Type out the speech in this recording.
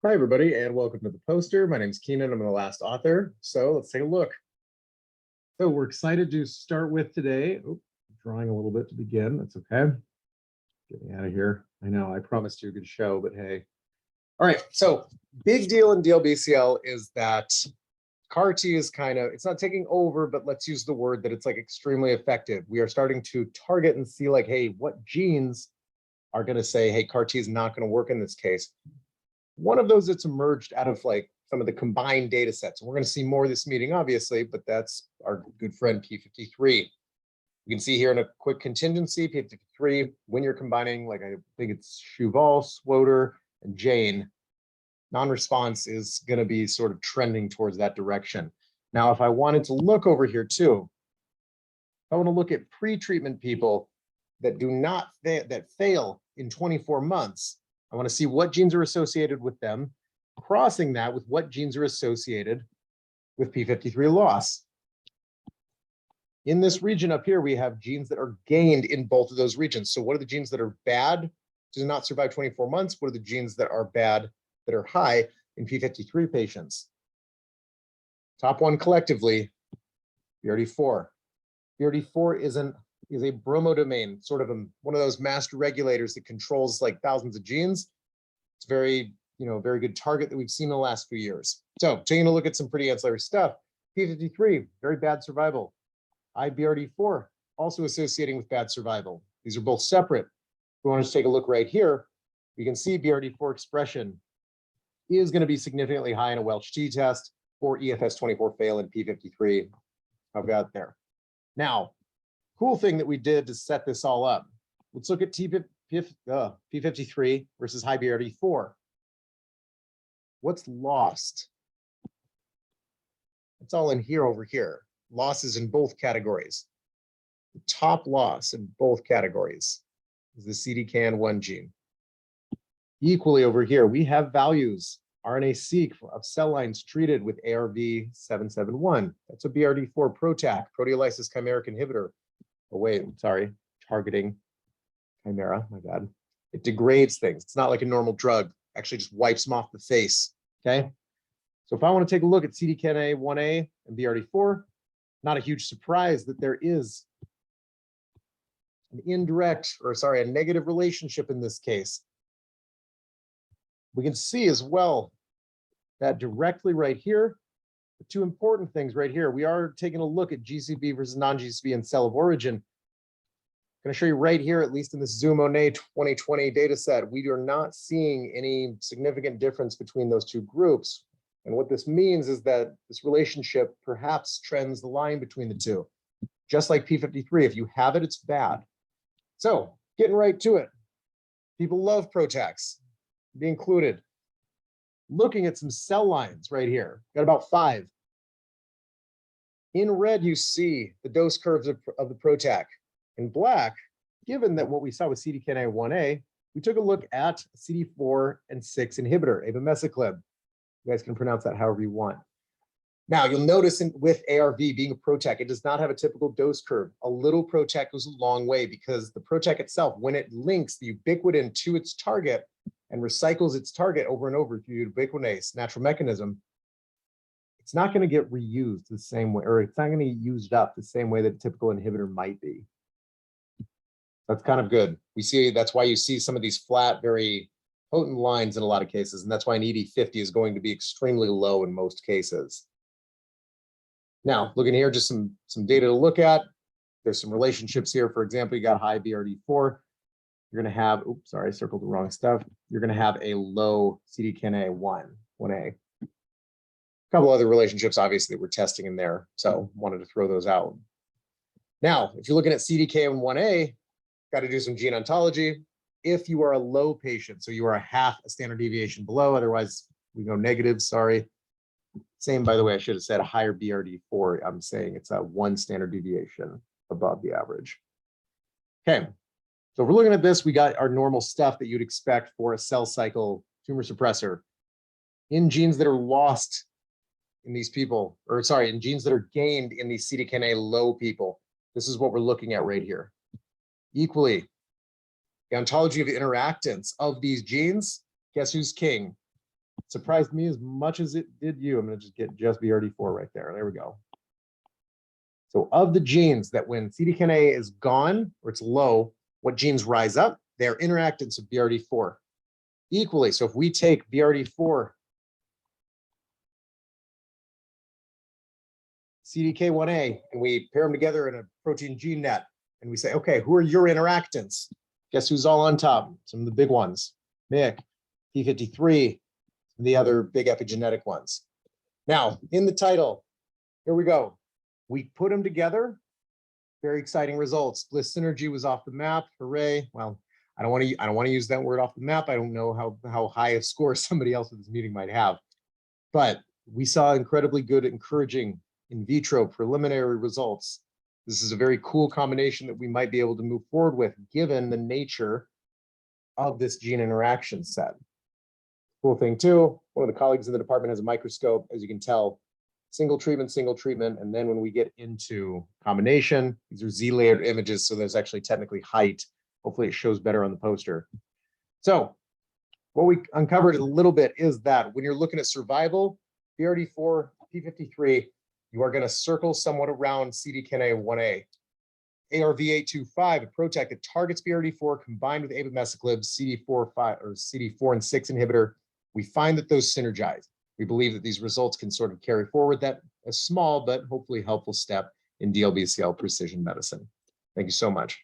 Hi, everybody, and welcome to the poster. My name is Keenan. I'm the last author. So let's take a look. So we're excited to start with today. Drawing a little bit to begin. That's okay. Getting out of here. I know I promised you a good show, but hey. All right. So big deal in DLBCL is that CAR T is it's not taking over, but let's use the word that it's like extremely effective. We are starting to target and see like, hey, what genes are going to say, hey, CAR T is not going to work in this case. One of those that's emerged out of like some of the combined data sets. We're going to see more this meeting, obviously, but that's our good friend P53. You can see here in a quick contingency, P53, when you're combining, like I think it's Chuval, Swoter, and Jane, non-response is going to be sort of trending towards that direction. Now, if I wanted to look over here too, I want to look at pre-treatment people that do not that fail in 24 months. I want to see what genes are associated with them, crossing that with what genes are associated with P53 loss. In this region up here, we have genes that are gained in both of those regions. So what are the genes that are bad, do not survive 24 months? What are the genes that are bad, that are high in P53 patients? Top one collectively, BRD4. BRD4 is a bromodomain, sort of one of those master regulators that controls like thousands of genes. It's very good target that we've seen in the last few years. So taking a look at some pretty ancillary stuff. P53, very bad survival. IBRD4, also associating with bad survival. These are both separate. We want to take a look right here. We can see BRD4 expression is going to be significantly high in a Welch T test or EFS24 fail in P53. I've got there. Now, cool thing that we did to set this all up. Let's look at P53 versus high BRD4. What's lost? It's all in here over here. Losses in both categories. The top loss in both categories is the CDKN1 gene. Equally over here, we have values, RNA-seq of cell lines treated with ARV-771. That's a BRD4 PROTAC, proteolysis chimeric inhibitor. Oh, wait, sorry, targeting chimera, my bad. It degrades things. It's not like a normal drug, actually just wipes them off the face, okay? So if I want to take a look at CDKN1A and BRD4, not a huge surprise that there is a negative relationship in this case. We can see as well that directly right here, the two important things right here, we are taking a look at GCB versus non-GCB and cell of origin. I'm going to show you right here, at least in the Zoom-ONA 2020 data set, we are not seeing any significant difference between those two groups. And what this means is that this relationship perhaps trends the line between the two. Just like P53, if you have it, it's bad. So getting right to it. People love PROTACs, be included. Looking at some cell lines right here, got about 5. In red, you see the dose curves of the PROTAC. In black, given that what we saw with CDKN1A, we took a look at CD4 and 6 inhibitor, Abemaciclib. You guys can pronounce that however you want. Now, you'll notice with ARV being a PROTAC, it does not have a typical dose curve. A little PROTAC goes a long way because the PROTAC itself, when it links the ubiquitin to its target and recycles its target over and over through ubiquinase, natural mechanism, it's not going to get reused the same way, or it's not going to get used up the same way that a typical inhibitor might be. That's kind of good. That's why you see some of these flat, very potent lines in a lot of cases, and that's why an ED50 is going to be extremely low in most cases. Now, looking here, just some data to look at. There's some relationships here. For example, you got high BRD4. You're going to have, oops, sorry, I circled the wrong stuff. You're going to have a low CDKN1A. A couple other relationships, obviously, we're testing in there, so wanted to throw those out. Now, if you're looking at CDKN1A, got to do some gene ontology. If you are a low patient, so you are a standard deviation below, otherwise we go negative, sorry. Same, by the way, I should have said a higher BRD4. I'm saying it's a 1 standard deviation above the average. Okay, so if we're looking at this, we got our normal stuff that you'd expect for a cell cycle tumor suppressor. In genes that are lost in these people, or sorry, in genes that are gained in these CDKN1A low people, this is what we're looking at right here. Equally, the ontology of interactants of these genes, guess who's king? Surprised me as much as it did you. I'm going to just get just BRD4 right there. There we go. So of the genes that when CDKNA is gone or it's low, what genes rise up? They're interactants of BRD4 equally. So if we take BRD4, CDK1A, and we pair them together in a protein gene net, and we say, okay, who are your interactants? Guess who's all on top? Some of the big ones, MYC, P53, the other big epigenetic ones. Now, in the title, here we go. We put them together. Very exciting results. Bliss synergy was off the map. Hooray! Well, I don't want to use that word off the map. I don't know how high a score somebody else at this meeting might have, but we saw incredibly good, encouraging in vitro preliminary results. This is a very cool combination that we might be able to move forward with, given the nature of this gene interaction set. Cool thing too, one of the colleagues in the department has a microscope, as you can tell, single treatment, and then when we get into combination, these are Z-layered images, so there's actually technically height. Hopefully it shows better on the poster. So what we uncovered a little bit is that when you're looking at survival, BRD4, P53, you are going to circle somewhat around CDKNA1A. ARV825, a PROTAC that targets BRD4 combined with Abemaciclib, CD4 and 6 inhibitor, we find that those synergize. We believe that these results can sort of carry forward that a small but hopefully helpful step in DLBCL precision medicine. Thank you so much.